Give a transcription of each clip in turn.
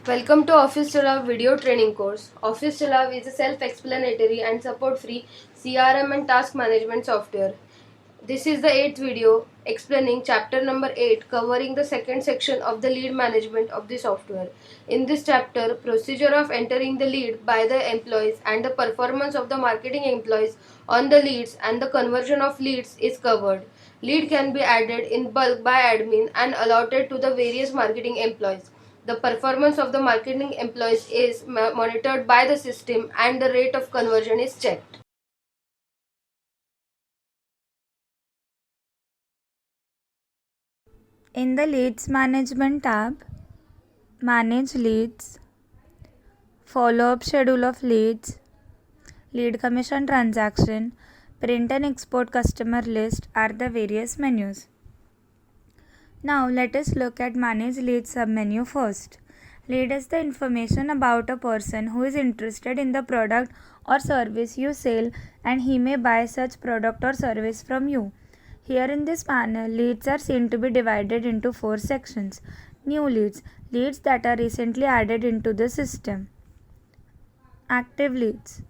Welcome to Office to Love video training course. Office to Love is a self-explanatory and support-free CRM and task management software. This is the 8th video explaining chapter number 8 covering the second section of the lead management of the software. In this chapter, procedure of entering the lead by the employees and the performance of the marketing employees on the leads and the conversion of leads is covered. Lead can be added in bulk by admin and allotted to the various marketing employees. The performance of the marketing employees is monitored by the system and the rate of conversion is checked. In the Leads Management tab, Manage Leads, Follow-up Schedule of Leads, Lead Commission Transaction, Print and Export Customer List are the various menus. Now let us look at Manage Leads submenu first. Lead is the information about a person who is interested in the product or service you sell, and he may buy such product or service from you. Here in this panel, leads are seen to be divided into 4 sections. New leads, leads that are recently added into the system. Active leads,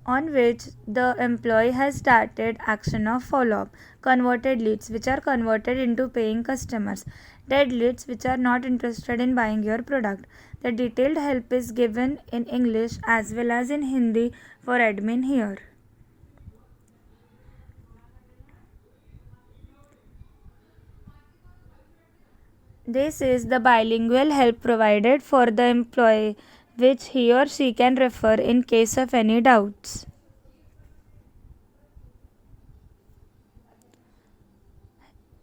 on which the employee has started action of follow-up. Converted leads, which are converted into paying customers. Dead leads, which are not interested in buying your product. The detailed help is given in English as well as in Hindi for admin here. This is the bilingual help provided for the employee, which he or she can refer in case of any doubts.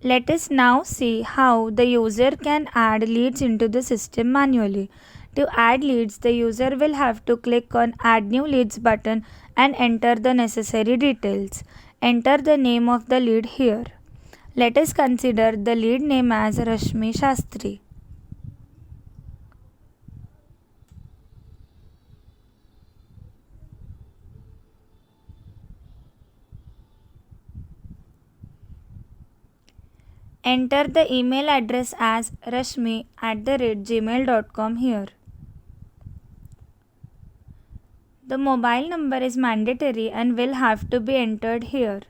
Let us now see how the user can add leads into the system manually. To add leads, the user will have to click on Add New Leads button and enter the necessary details. Enter the name of the lead here. Let us consider the lead name as Rashmi Shastri. Enter the email address as rashmi@gmail.com here. The mobile number is mandatory and will have to be entered here.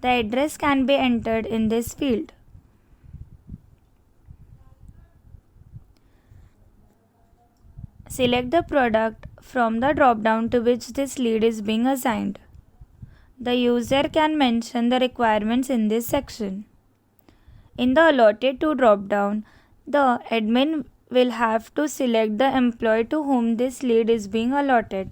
The address can be entered in this field. Select the product from the drop-down to which this lead is being assigned. The user can mention the requirements in this section. In the allotted to drop-down, the admin will have to select the employee to whom this lead is being allotted.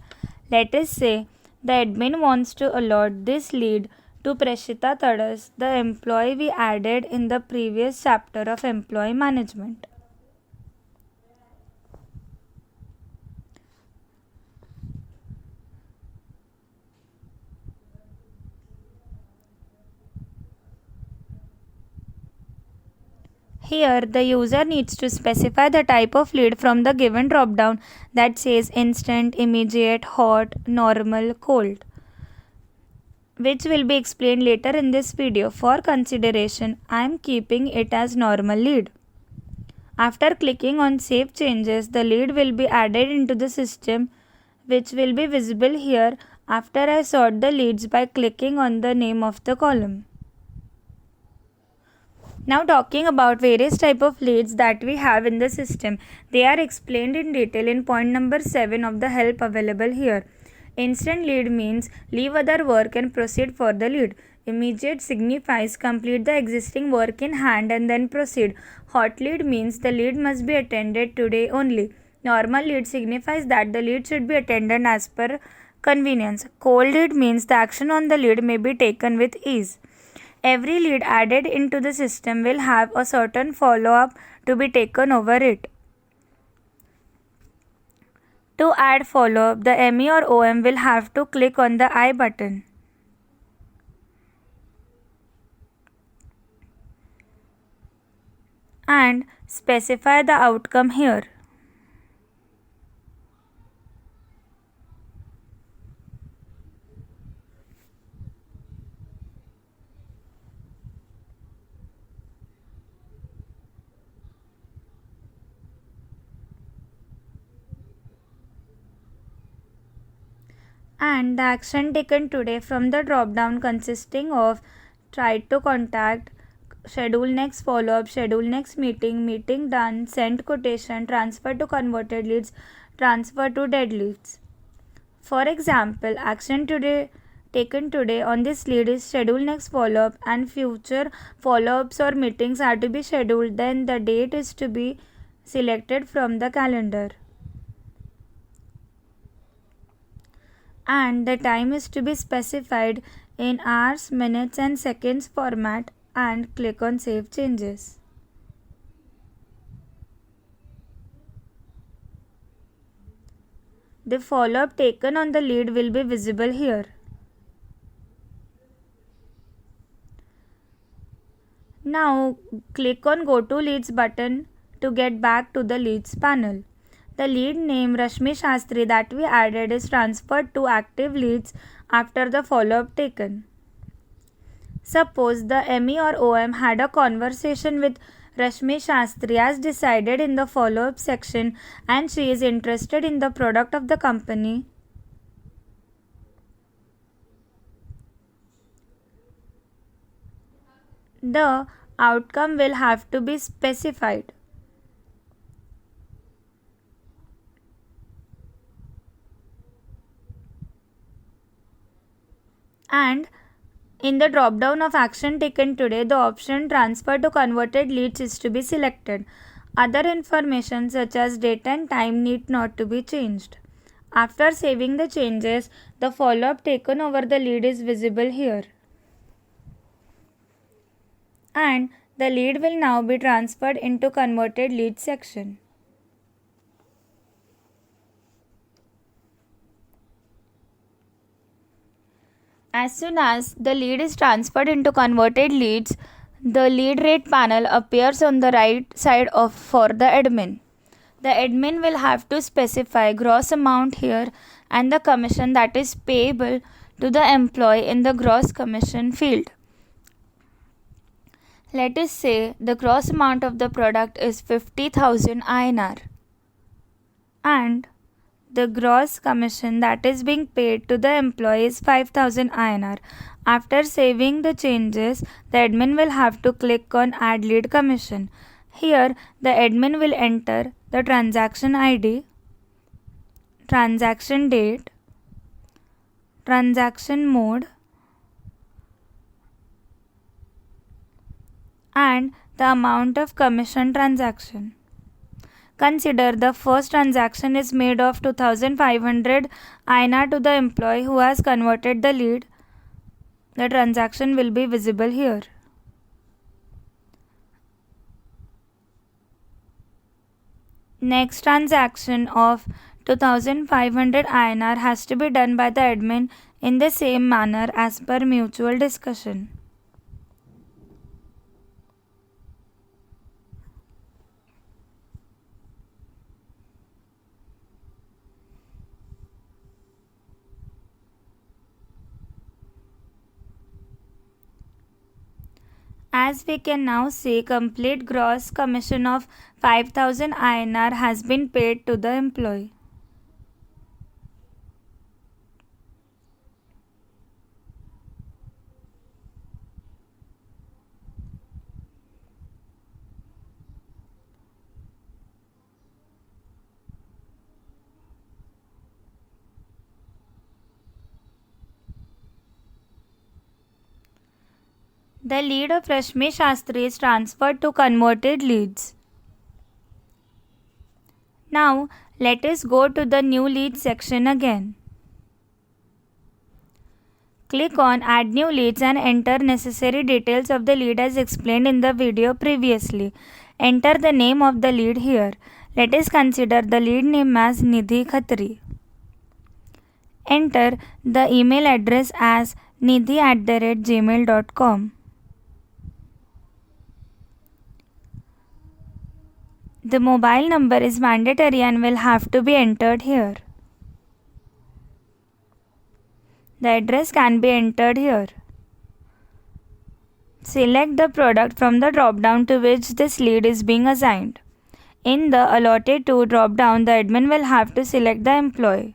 Let us say the admin wants to allot this lead to Prashita Tadas, the employee we added in the previous chapter of employee management. Here, the user needs to specify the type of lead from the given drop-down that says instant, immediate, hot, normal, cold, which will be explained later in this video. For consideration, I am keeping it as normal lead. After clicking on Save Changes, the lead will be added into the system, which will be visible here after I sort the leads by clicking on the name of the column. Now talking about various type of leads that we have in the system, they are explained in detail in point number 7 of the help available here. Instant lead means leave other work and proceed for the lead. Immediate signifies complete the existing work in hand and then proceed. Hot lead means the lead must be attended today only. Normal lead signifies that the lead should be attended as per convenience. Cold lead means the action on the lead may be taken with ease. Every lead added into the system will have a certain follow-up to be taken over it. To add follow-up, the ME or OM will have to click on the I button. And specify the outcome here. And the action taken today from the drop down consisting of try to contact, schedule next follow up, schedule next meeting, meeting done, send quotation, transfer to converted leads, transfer to dead leads. For example, action today taken today on this lead is schedule next follow up, and future follow ups or meetings are to be scheduled, then the date is to be selected from the calendar. And the time is to be specified in hours, minutes and seconds format, and click on Save Changes. The follow-up taken on the lead will be visible here. Now click on Go to Leads button to get back to the Leads panel. The lead name Rashmi Shastri that we added is transferred to active leads after the follow-up taken. Suppose the ME or OM had a conversation with Rashmi Shastri as decided in the follow-up section, and she is interested in the product of the company. The outcome will have to be specified. And in the drop down of action taken today, the option transfer to converted leads is to be selected. Other information such as date and time need not to be changed. After saving the changes, the follow-up taken over the lead is visible here. And the lead will now be transferred into converted lead section. As soon as the lead is transferred into converted leads, the lead rate panel appears on the right side for the admin. The admin will have to specify gross amount here and the commission that is payable to the employee in the gross commission field. Let us say the gross amount of the product is 50,000 INR and the gross commission that is being paid to the employee is 5,000 INR. After saving the changes, the admin will have to click on Add Lead Commission. Here, the admin will enter the transaction ID, transaction date, transaction mode, and the amount of commission transaction. Consider the first transaction is made of 2,500 INR to the employee who has converted the lead. The transaction will be visible here. Next transaction of 2,500 INR has to be done by the admin in the same manner as per mutual discussion. As we can now see, complete gross commission of 5,000 INR has been paid to the employee. The lead of Rashmi Shastri is transferred to converted leads. Now, let us go to the new lead section again. Click on Add New Leads and enter necessary details of the lead as explained in the video previously. Enter the name of the lead here. Let us consider the lead name as Nidhi Khatri. Enter the email address as nidhi@gmail.com. The mobile number is mandatory and will have to be entered here. The address can be entered here. Select the product from the drop-down to which this lead is being assigned. In the Allotted to drop-down, the admin will have to select the employee.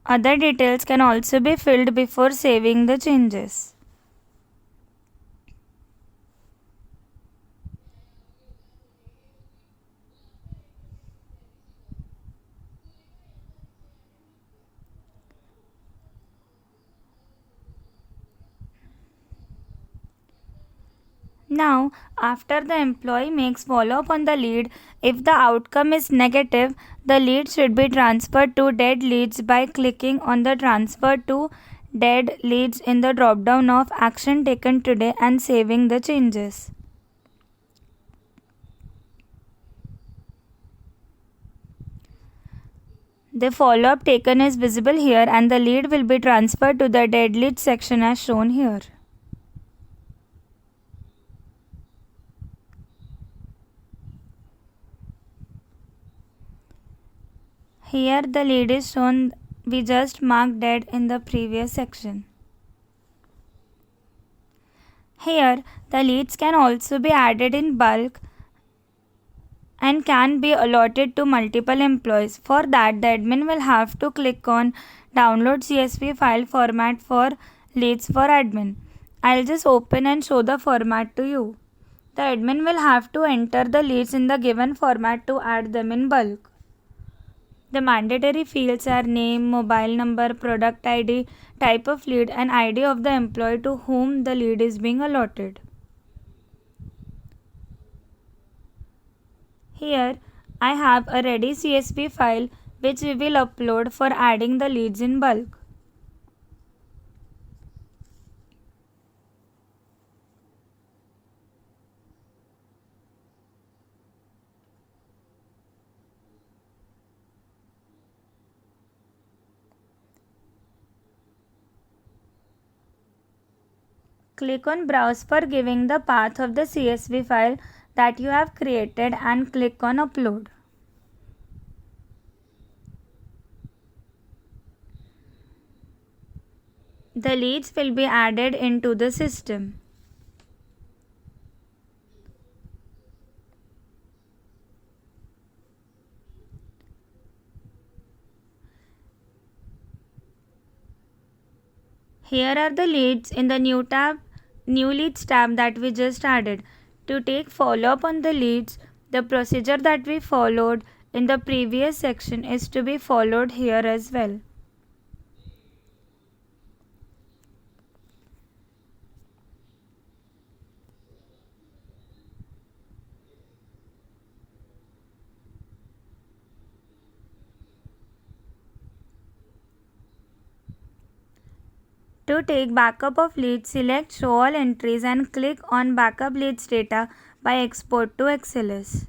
Other details can also be filled before saving the changes. Now, after the employee makes follow-up on the lead, if the outcome is negative, the lead should be transferred to dead leads by clicking on the transfer to dead leads in the drop-down of action taken today and saving the changes. The follow-up taken is visible here and the lead will be transferred to the dead lead section as shown here. Here the lead is shown, we just marked dead in the previous section. Here the leads can also be added in bulk and can be allotted to multiple employees. For that, the admin will have to click on download CSV file format for leads for admin. I'll just open and show the format to you. The admin will have to enter the leads in the given format to add them in bulk. The mandatory fields are name, mobile number, product ID, type of lead, and ID of the employee to whom the lead is being allotted. Here I have a ready CSV file which we will upload for adding the leads in bulk. Click on Browse for giving the path of the CSV file that you have created and click on Upload. The leads will be added into the system. Here are the leads in the new leads tab that we just added. To take follow-up on the leads, the procedure that we followed in the previous section is to be followed here as well. To take backup of leads, select Show All Entries and click on Backup Leads Data by Export to XLS.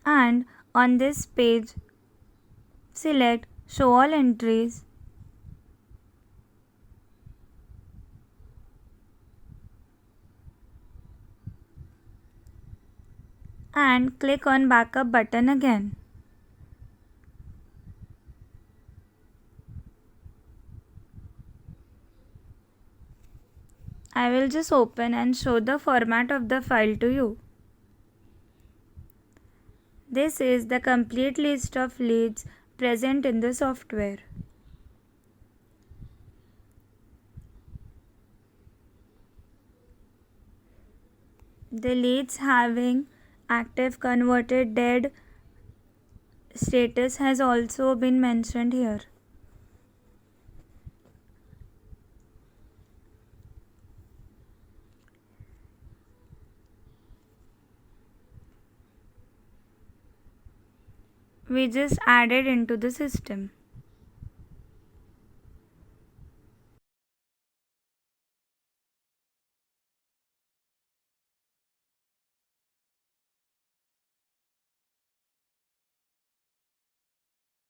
And on this page, select Show All Entries and click on Backup button again. I will just open and show the format of the file to you. This is the complete list of leads present in the software. The leads having active, converted, dead status has also been mentioned here. We just added into the system.